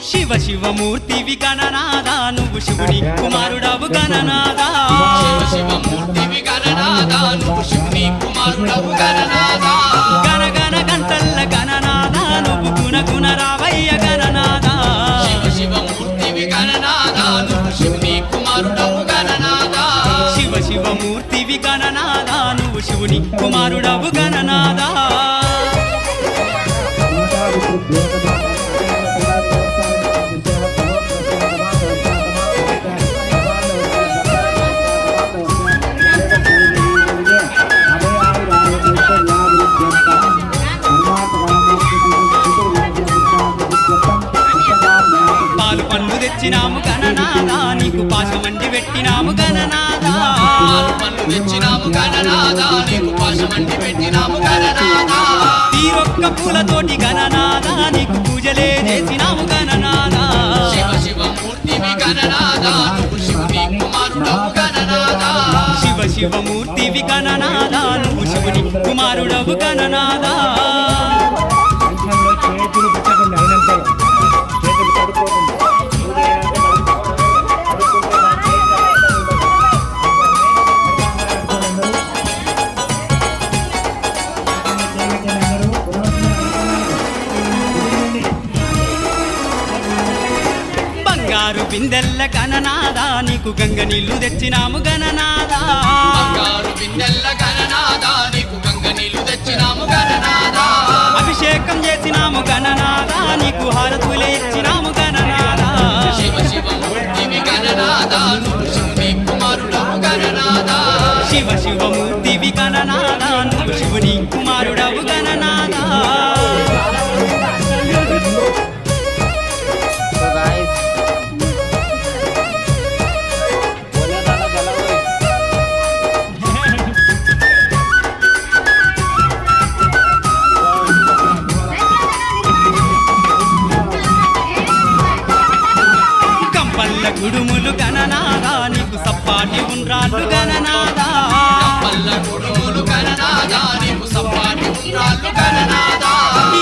శివ శివమూర్తివి గణనాదా నువ్వు శివుని కుమారుడవు గణనాదా శివమూర్తివి గణనాదా నువ్వు శివుని కుమారుడవు గణనాదా గణ గణ గంటల్ల గణనాదా నువ్వు గుణ గుణ రావయ్య గణనాదా శివమూర్తివి గణనాదా నువ్వు శివుని కుమారుడవు గణనాదా శివ శివమూర్తివి గణనాదా నువ్వు శివుని కుమారుడవు గణనాదా పాలు పన్ను తెచ్చినాము గణనాదా నీకు పాశమండి పెట్టినాము గణనాదా పన్ను తెచ్చినాము గణనాదా నీకు పాశమండి పెట్టినాము గణనాదా తీరొక్క పూలతోటి గణనాదా నీకు పూజలే చేసినాము గణనాదా శివమూర్తివి గణనాదా నువ్వు శివుని కుమారుడవు గణనాదా శివ శివమూర్తివి గణనాదా నువ్వు శివుని కుమారుడవు గణనాదా బంగారు బిందెల్ల గణనాదా నీకు గంగ నీళ్లు తెచ్చినాము గణనాదా బంగారు బిందెల్ల గణనాదా నీకు గంగ నీళ్లు తెచ్చినాము గణనాదా అభిషేకం చేసినాము గణనాదా నీకు హారతులే ఇచ్చినాము గణనాదా శివమూర్తివి గణనాదా నువ్వు శివుని కుమారుడవు గణనాదా శివ శివమూర్తివి గణనాదా నువ్వు శివుని కుమారుడవు గణనాదా కంపల్ల గుడుములు గణనాదా నీకు సప్పాటి ఉండ్రాళ్ళు గణనాదా పల్ల కొడుములు గణనాదా నీకు సప్పాటి ఉండ్రాళ్ళు గణనాదా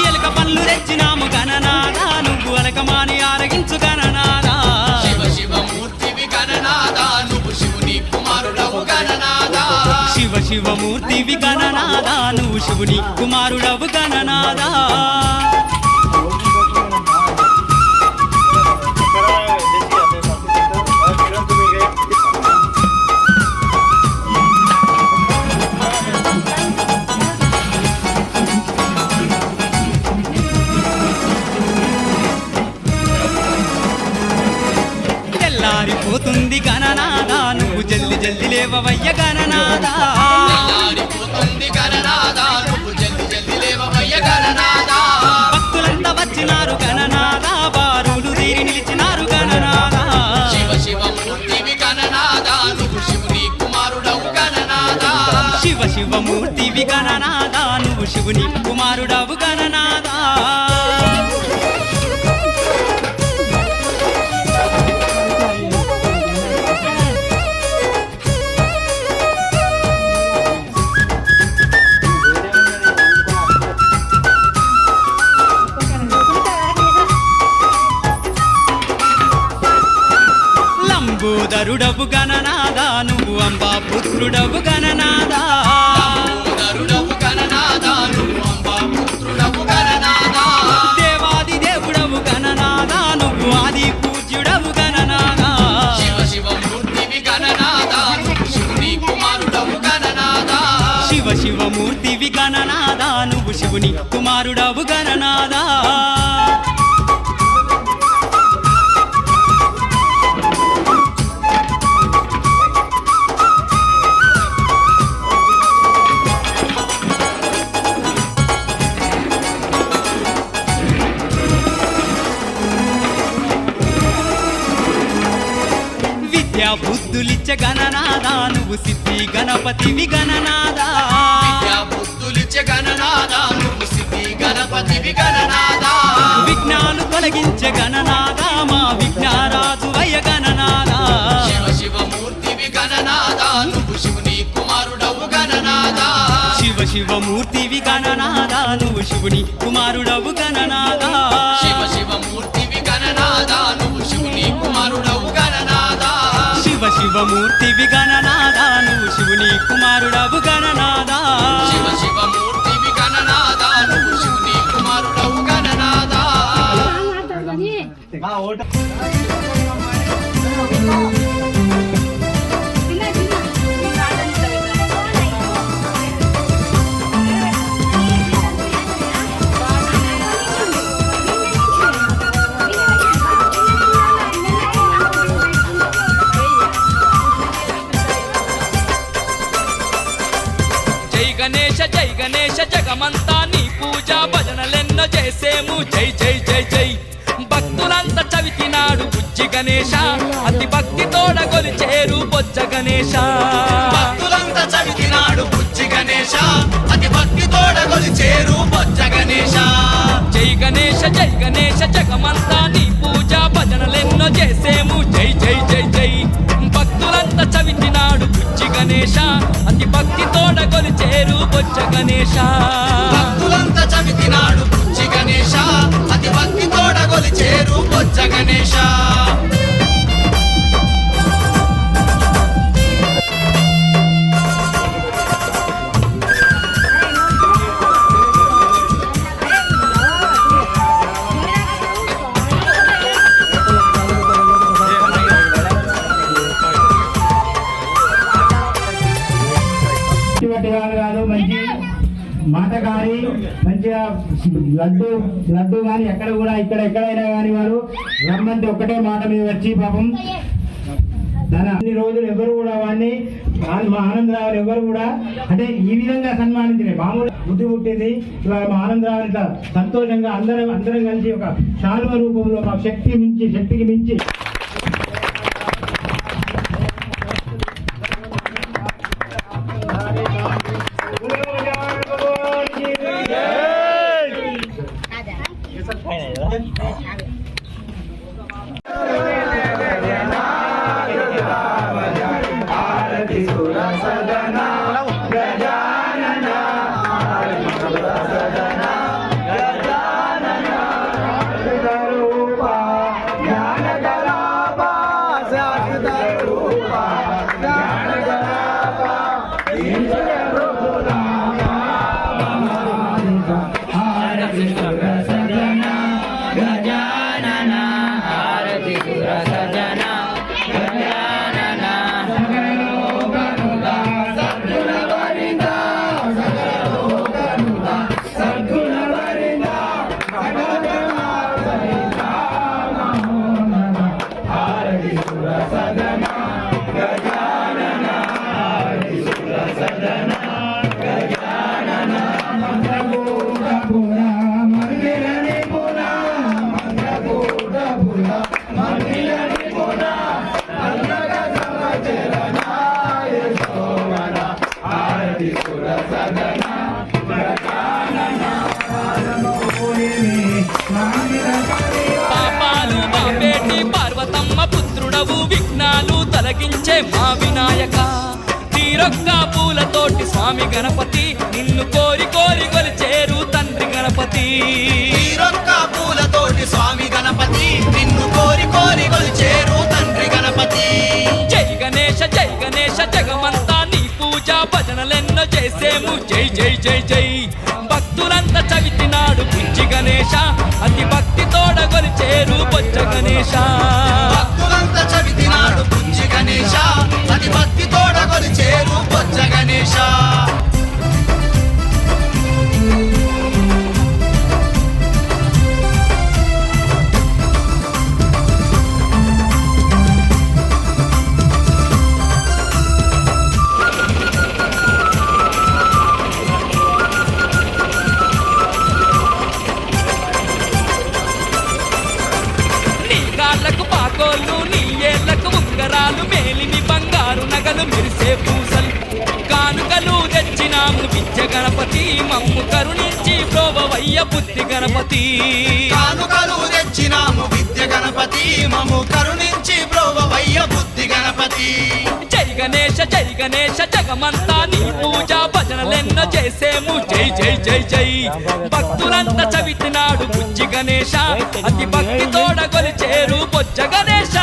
ఎలక పళ్ళు తెచ్చినాము గణనాదా నువ్వు అలకమాని ఆరగించు గణనాదా శివమూర్తివి గణనాదా నువ్వు శివుని కుమారుడవు గణనాదా శివ శివమూర్తివి గణనాదా నువ్వు శివుని కుమారుడవు గణనాదా తెల్లారిపోతుంది గణనాదా నువ్వు జల్ది జల్ది లేవవయ్య గణనాదా తెల్లారిపోతుంది గణనాదా నువ్వు జల్ది జల్ది లేవవయ్య గణనాదా భక్తులంతా వచ్చినారు గణనాదా బారులు తీరి నిలిచినారు గణనాదా శివమూర్తివి గణనాదా నువ్వు శివుని కుమారుడవు గణనాదా శివ శివమూర్తివి గణనాదా నువ్వు శివుని కుమారుడవు గణనాదా లంబోదరుడవు గణనాదా నువ్వు అంబా పుత్రుడవు గణనాదా లంబోదరుడవు గణనాదా నువ్వు అంబా పుత్రుడవు గణనాదా దేవాది దేవుడవు గణనాదా నువ్వు ఆది పూజ్యుడవు గణనాదా శివమూర్తివి గణనాదా నువ్వు శివుని కుమారుడవు గణనాదా శివ శివమూర్తివి గణనాదా నువ్వు శివుని కుమారుడవు గణనాదా విద్యా బుద్ధులిచ్చ గణనాదా నువ్వు సిద్ధి గణపతివి గణనాదా విద్యా బుద్ధులిచ్చ తొలగించే గణనాద నువ్వు సిద్ధి గణపతివి గణనాద విఘ్నాలు తొలగించే గణనాద మా విఘ్నారాజు అయ్య గణనాద శివ శివమూర్తివి గణనాద నువ్వు శివుని కుమారుడవు గణనాద శివ శివమూర్తివి గణనాద నువ్వు శివుని కుమారుడవు గణనాద శివ శివమూర్తివి గణనాద నువ్వు శివుని కుమారుడవు గణనాద శివ శివమూర్తివి గణనాద నువ్వు శివుని కుమారుడవు గణనాద శివ శివమూర్తివి గణనాద నువ్వు శివుని కుమారుడవు గణనాద జై గణేశ జగమంతా నీ పూజ భజనలెన్నో చేసేము జై జై జై జై భక్తులంతా చవితినాడు బుజ్జి గణేశ అతి భక్తి తోడ కొలిచేరు బొజ్జ గణేశ భక్తులంతా చవితినాడు బుజ్జి గణేశ అతి భక్తి తోడ కొలిచేరు బొజ్జ గణేశ జై గణేశ జగమంతా నీ పూజ భజనలెన్నో చేసేము జై జై జై జై భక్తులంతా చవితినాడు బుజ్జి గణేశ అతి భక్తి తోడ కొలిచేరు బొజ్జ గణేశ భక్తులంతా చవితినాడు బుజ్జి గణేశ అతి భక్తి తోడ కొలిచేరు బొజ్జ గణేశ కాదు మంచి మాటగారి మంచిగా లడ్డు కానీ ఎక్కడ కూడా ఎక్కడైనా కానీ వారు రమ్మంటే ఒక్కటే మాట మీద వచ్చి పాపం అన్ని రోజులు ఎవరు కూడా వాడిని మా ఆనందరావు ఎవరు కూడా అంటే ఈ విధంగా సన్మానించలేదు మామూలు బుద్ధి పుట్టింది ఇవాళ మా ఆనందరావు ఇట్లా సంతోషంగా అందరం కలిసి ఒక శాలువ రూపంలో మా శక్తికి మించి పాపాలు బాపేటి పార్వతమ్మ పుత్రుడవు విఘ్నాలు తొలగించే మా వినాయక తీరొక్క పూలతోటి స్వామి గణపతి నిన్ను కోరి కొలిచేరు తండ్రి గణపతి తీరొక్క పూలతోటి స్వామి గణపతి నిన్ను కోరి కొలిచేరు తండ్రి గణపతి జై గణేశ జగమంతా నీ పూజ భజనలెన్నో చేసేము జై జై జై జై భక్తులంతా చవితినాడు బుజ్జి గణేశ అతి భక్తి తోడ కొలిచేరు బొజ్జ గణేశ భక్తులంతా చవితినాడు బుజ్జి గణేశ అతి భక్తి తోడ కొలిచేరు బొజ్జ గణేశ నీ ఏళ్లకు ఉంగరాలు మేలిమి బంగారు నగలు మెరిసే పూసలు కానుకలు తెచ్చినాము బుజ్జ గణపతి మమ్ము కరుణించి ప్రోభవయ్య బుద్ధి గణపతి కానుకలు తెచ్చినాము విద్య గణపతి మము కరుణించి ప్రోభవయ్య బుద్ధి గణపతి జై గణేశ జగమంతా నీ పూజ భజనలెన్నో చేసేము జై జై జై జై భక్తులంతా చవితినాడు బుజ్జి గణేశ అతి భక్తి తోడ కొలిచేరు బొజ్జ గణేశ